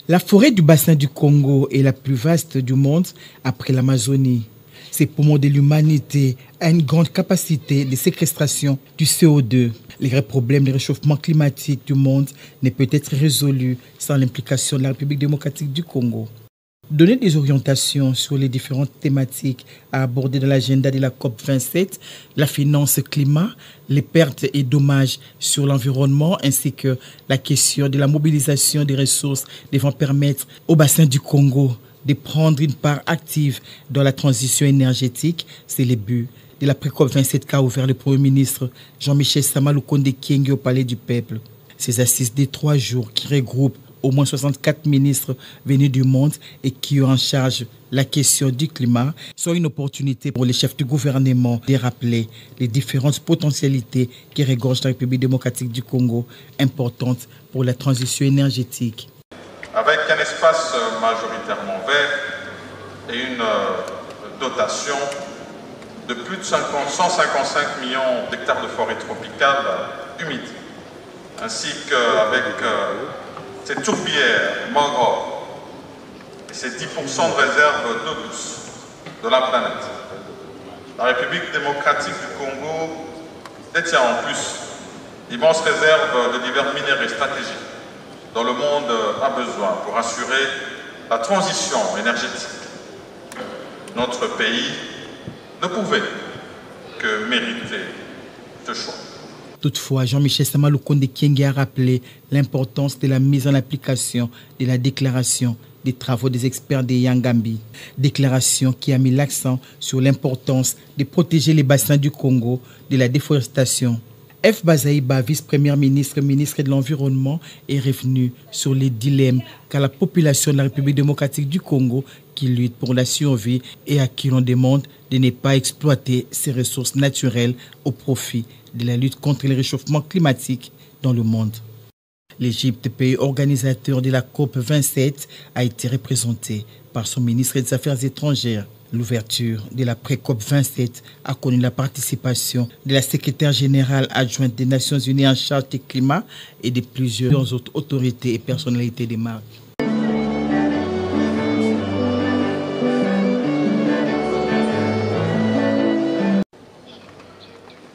La forêt du bassin du Congo est la plus vaste du monde après l'Amazonie. Ces poumons de l'humanité a une grande capacité de séquestration du CO2. Les vrais problèmes du réchauffement climatique du monde ne peut être résolu sans l'implication de la République démocratique du Congo. Donner des orientations sur les différentes thématiques à aborder dans l'agenda de la COP27, la finance climat, les pertes et dommages sur l'environnement ainsi que la question de la mobilisation des ressources devant permettre au bassin du Congo de prendre une part active dans la transition énergétique, c'est le but de la pré-COP 27 qu'a ouvert le Premier ministre Jean-Michel Sama Lukonde Kyenge au Palais du Peuple. Ces assises de 3 jours qui regroupent au moins 64 ministres venus du monde et qui ont en charge la question du climat sont une opportunité pour les chefs du gouvernement de rappeler les différentes potentialités qui regorgent la République démocratique du Congo, importantes pour la transition énergétique. Avec un espace majoritairement vert et une dotation de plus de 155 millions d'hectares de forêt tropicale humide, ainsi qu'avec ces tourbières, mangroves et ces 10% de réserve d'eau douce de la planète. La République démocratique du Congo détient en plus d'immenses réserves de divers minéraux stratégiques dont le monde a besoin pour assurer la transition énergétique. Notre pays ne pouvait que mériter ce choix. Toutefois, Jean-Michel Sama Lukonde Kyenge a rappelé l'importance de la mise en application de la déclaration des travaux des experts de Yangambi. Déclaration qui a mis l'accent sur l'importance de protéger les bassins du Congo de la déforestation. F. Bazaïba, vice-premier ministre, ministre de l'Environnement, est revenu sur les dilemmes qu'a la population de la République démocratique du Congo qui lutte pour la survie et à qui l'on demande de ne pas exploiter ses ressources naturelles au profit de la lutte contre le réchauffement climatique dans le monde. L'Égypte, pays organisateur de la COP 27, a été représentée par son ministre des Affaires étrangères. L'ouverture de la pré-COP 27 a connu la participation de la secrétaire générale adjointe des Nations Unies en charge du climat et de plusieurs autres autorités et personnalités des marques.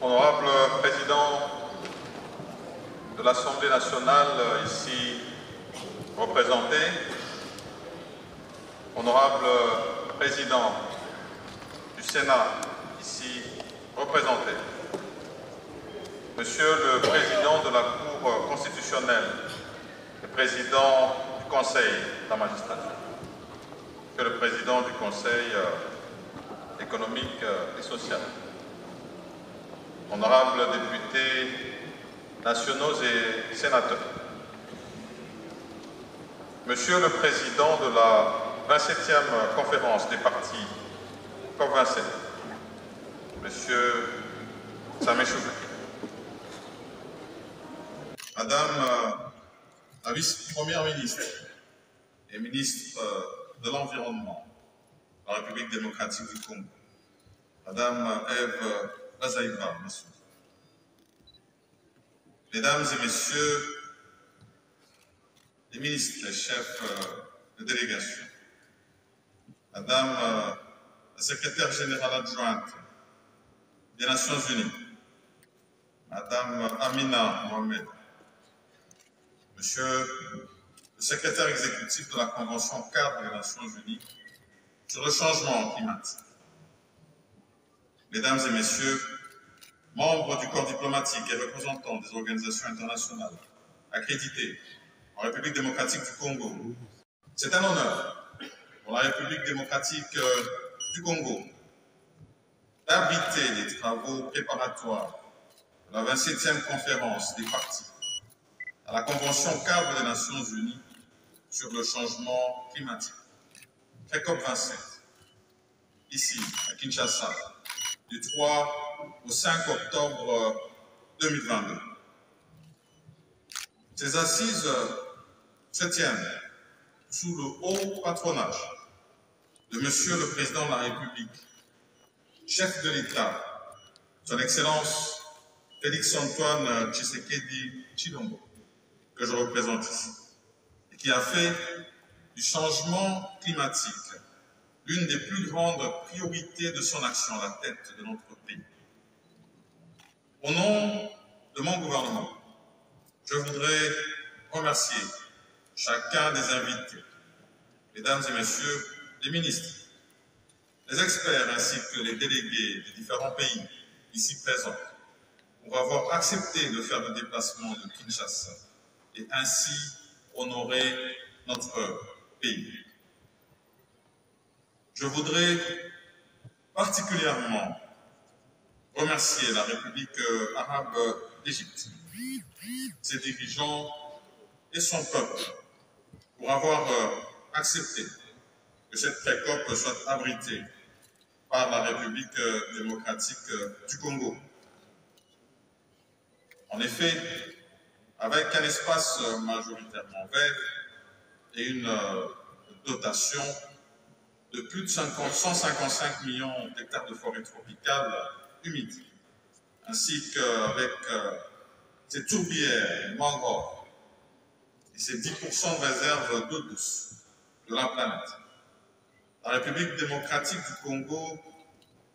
Honorable Président de l'Assemblée nationale ici représenté, Honorable Président du Sénat ici représenté, Monsieur le Président de la Cour constitutionnelle, le Président du Conseil de la magistrature, Monsieur le Président du Conseil économique et social, honorables députés nationaux et sénateurs, Monsieur le Président de la 27e conférence des partis COP27, Monsieur Samé Choubek, Madame la vice-première ministre et ministre de l'Environnement de la République démocratique du Congo, Madame Eve Bazaïba, Mesdames et Messieurs les ministres, les chefs de délégation, Madame la secrétaire générale adjointe des Nations Unies, Madame Amina Mohamed, Monsieur le secrétaire exécutif de la Convention cadre des Nations Unies sur le changement climatique, Mesdames et Messieurs, membres du corps diplomatique et représentants des organisations internationales accréditées en République démocratique du Congo, c'est un honneur pour la République démocratique du Congo d'abriter les travaux préparatoires de la 27e conférence des partis à la Convention cadre des Nations Unies sur le changement climatique, pré-COP 27, ici à Kinshasa, du 3 au 5 octobre 2022. Ces assises se tiennent sous le haut patronage de Monsieur le Président de la République, chef de l'État, Son Excellence Félix-Antoine Tshisekedi Tshilombo, que je représente ici, et qui a fait du changement climatique l'une des plus grandes priorités de son action à la tête de notre pays. Au nom de mon gouvernement, je voudrais remercier chacun des invités, mesdames et messieurs les ministres, les experts ainsi que les délégués des différents pays ici présents pour avoir accepté de faire le déplacement de Kinshasa et ainsi honorer notre pays. Je voudrais particulièrement remercier la République arabe d'Égypte, ses dirigeants et son peuple pour avoir accepté que cette pré-COP soit abritée par la République démocratique du Congo. En effet, avec un espace majoritairement vert et une dotation de plus de 155 millions d'hectares de forêt tropicale humide, ainsi qu'avec ses tourbières et mangroves et ses 10% de réserve d'eau douce de la planète. La République démocratique du Congo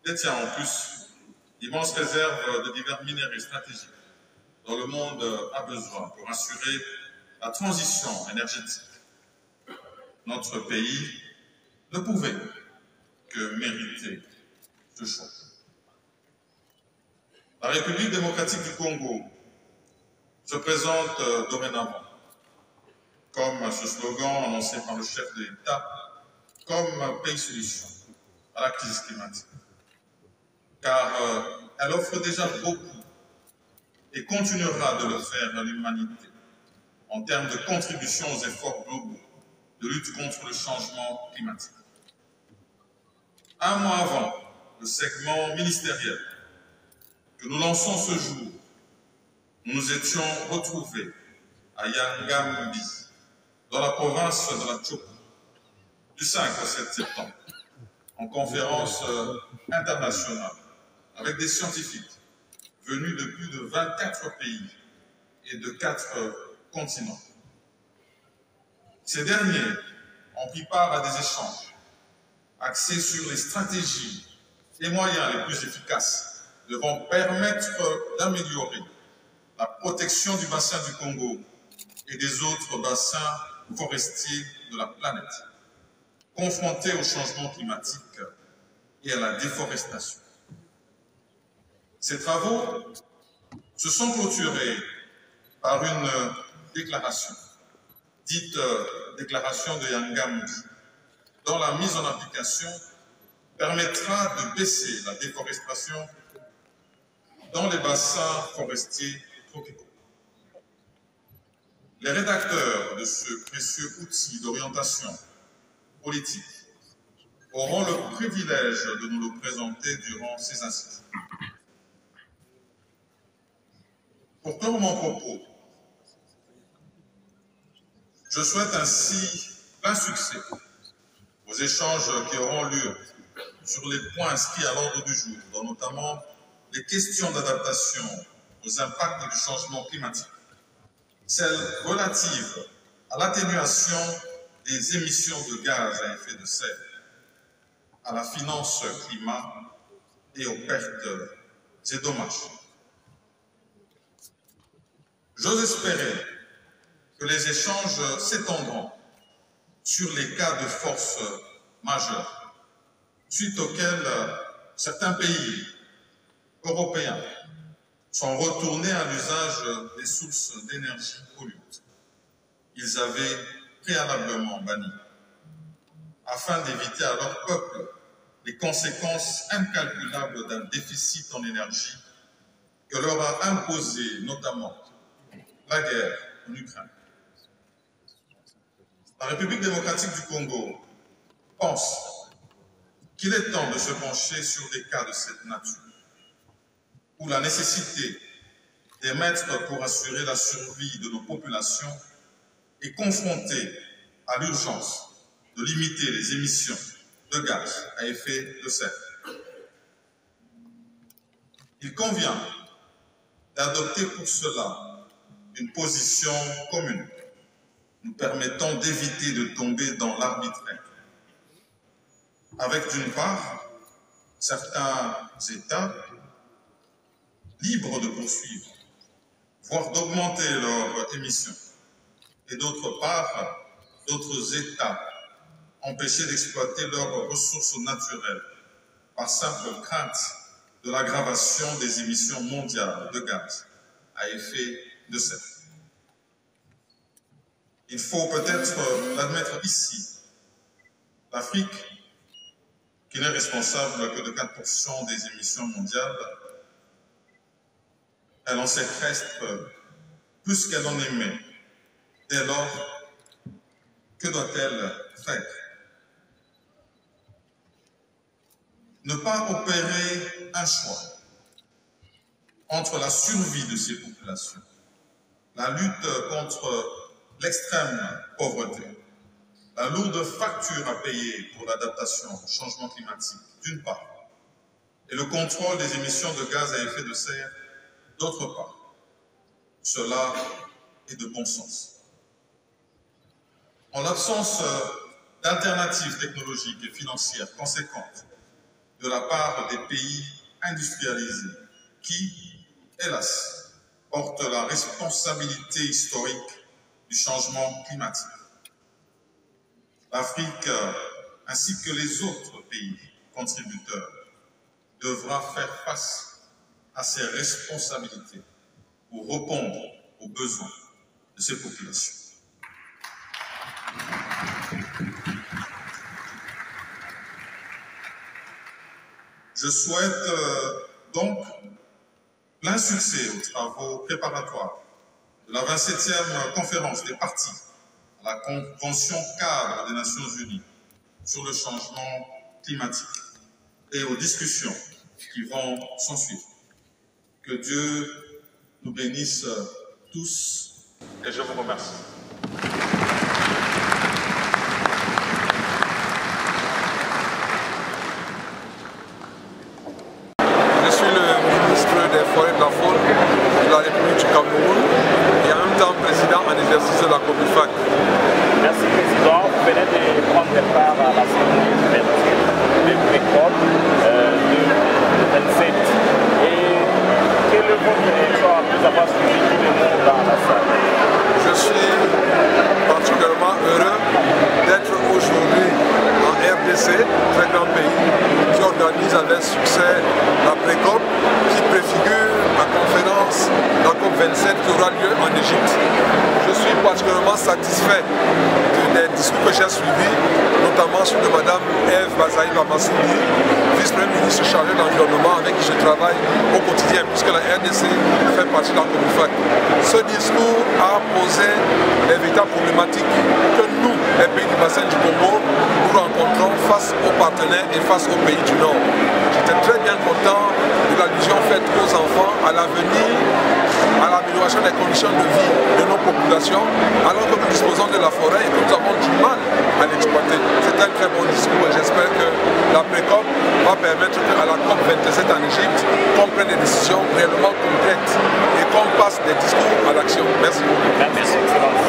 détient en plus d'immenses réserves de divers minéraux stratégiques dont le monde a besoin pour assurer la transition énergétique. Notre pays ne pouvait que mériter ce choix. La République démocratique du Congo se présente dorénavant comme ce slogan annoncé par le chef de l'État, comme pays solution à la crise climatique. Car elle offre déjà beaucoup et continuera de le faire à l'humanité en termes de contribution aux efforts globaux de lutte contre le changement climatique. Un mois avant le segment ministériel que nous lançons ce jour, nous nous étions retrouvés à Yangambi, dans la province de la Tchoukou, du 5 au 7 septembre, en conférence internationale avec des scientifiques venus de plus de 24 pays et de 4 continents. Ces derniers ont pris part à des échanges axés sur les stratégies et moyens les plus efficaces devant permettre d'améliorer la protection du bassin du Congo et des autres bassins forestiers de la planète, confrontés au changement climatique et à la déforestation. Ces travaux se sont clôturés par une déclaration, dite déclaration de Yangambi, dont la mise en application permettra de baisser la déforestation dans les bassins forestiers tropicaux. Les rédacteurs de ce précieux outil d'orientation politique auront le privilège de nous le présenter durant ces assises. Pour clore mon propos, je souhaite ainsi plein succès aux échanges qui auront lieu sur les points inscrits à l'ordre du jour, dont notamment les questions d'adaptation aux impacts du changement climatique, celles relatives à l'atténuation des émissions de gaz à effet de serre, à la finance climat et aux pertes et dommages. J'ose espérer que les échanges s'étendront sur les cas de force majeure, suite auxquels certains pays européens sont retournés à l'usage des sources d'énergie polluantes. Ils avaient préalablement banni, afin d'éviter à leur peuple les conséquences incalculables d'un déficit en énergie que leur a imposé notamment la guerre en Ukraine. La République démocratique du Congo pense qu'il est temps de se pencher sur des cas de cette nature, où la nécessité d'émettre pour assurer la survie de nos populations est confrontée à l'urgence de limiter les émissions de gaz à effet de serre. Il convient d'adopter pour cela une position commune nous permettant d'éviter de tomber dans l'arbitraire. Avec d'une part, certains États libres de poursuivre, voire d'augmenter leurs émissions, et d'autre part, d'autres États empêchés d'exploiter leurs ressources naturelles par simple crainte de l'aggravation des émissions mondiales de gaz à effet de serre. Il faut peut-être l'admettre ici, l'Afrique, qui n'est responsable que de 4% des émissions mondiales, elle en séquestre plus qu'elle en émet. Dès lors, que doit-elle faire? Ne pas opérer un choix entre la survie de ces populations, la lutte contre l'extrême pauvreté, la lourde facture à payer pour l'adaptation au changement climatique, d'une part, et le contrôle des émissions de gaz à effet de serre, d'autre part. Cela est de bon sens. En l'absence d'alternatives technologiques et financières conséquentes de la part des pays industrialisés qui, hélas, portent la responsabilité historique du changement climatique, l'Afrique, ainsi que les autres pays contributeurs, devra faire face à ses responsabilités pour répondre aux besoins de ces populations. Je souhaite donc plein succès aux travaux préparatoires de la 27e conférence des parties à la Convention cadre des Nations Unies sur le changement climatique et aux discussions qui vont s'ensuivre. Que Dieu nous bénisse tous et je vous remercie. Je suis le ministre des Forêts de la Faune de la République du Cameroun et en même temps président en exercice de la COMIFAC. Merci Président, vous venez de prendre part à la cérémonie d'ouverture de PRECOP 2027. Et quel est votre réaction après avoir suivi tout le monde dans la salle? Je suis particulièrement heureux d'être aujourd'hui en RDC, très grand pays, qui organise avec succès la PRECOP, qui préfigure la conférence, la COP27 qui aura lieu en Égypte. Je suis particulièrement satisfait des discours que j'ai suivis, notamment celui de Mme Eve Bazaï Bamassouli, vice-premier ministre chargé de l'environnement avec qui je travaille au quotidien, puisque la RDC fait partie de la COMIFAC. Ce discours a posé les véritables problématiques que nous, les pays du bassin du Congo, nous rencontrons face aux partenaires et face aux pays du Nord. J'étais très bien content de l'allusion faite aux enfants, à l'avenir, à l'amélioration des conditions de vie de nos populations, alors que nous disposons de la forêt et que nous avons du mal à l'exploiter. C'est un très bon discours et j'espère que la PRECOP va permettre qu'à la COP27 en Égypte, qu'on prenne des décisions réellement concrètes et qu'on passe des discours à l'action. Merci beaucoup. Merci, Excellence.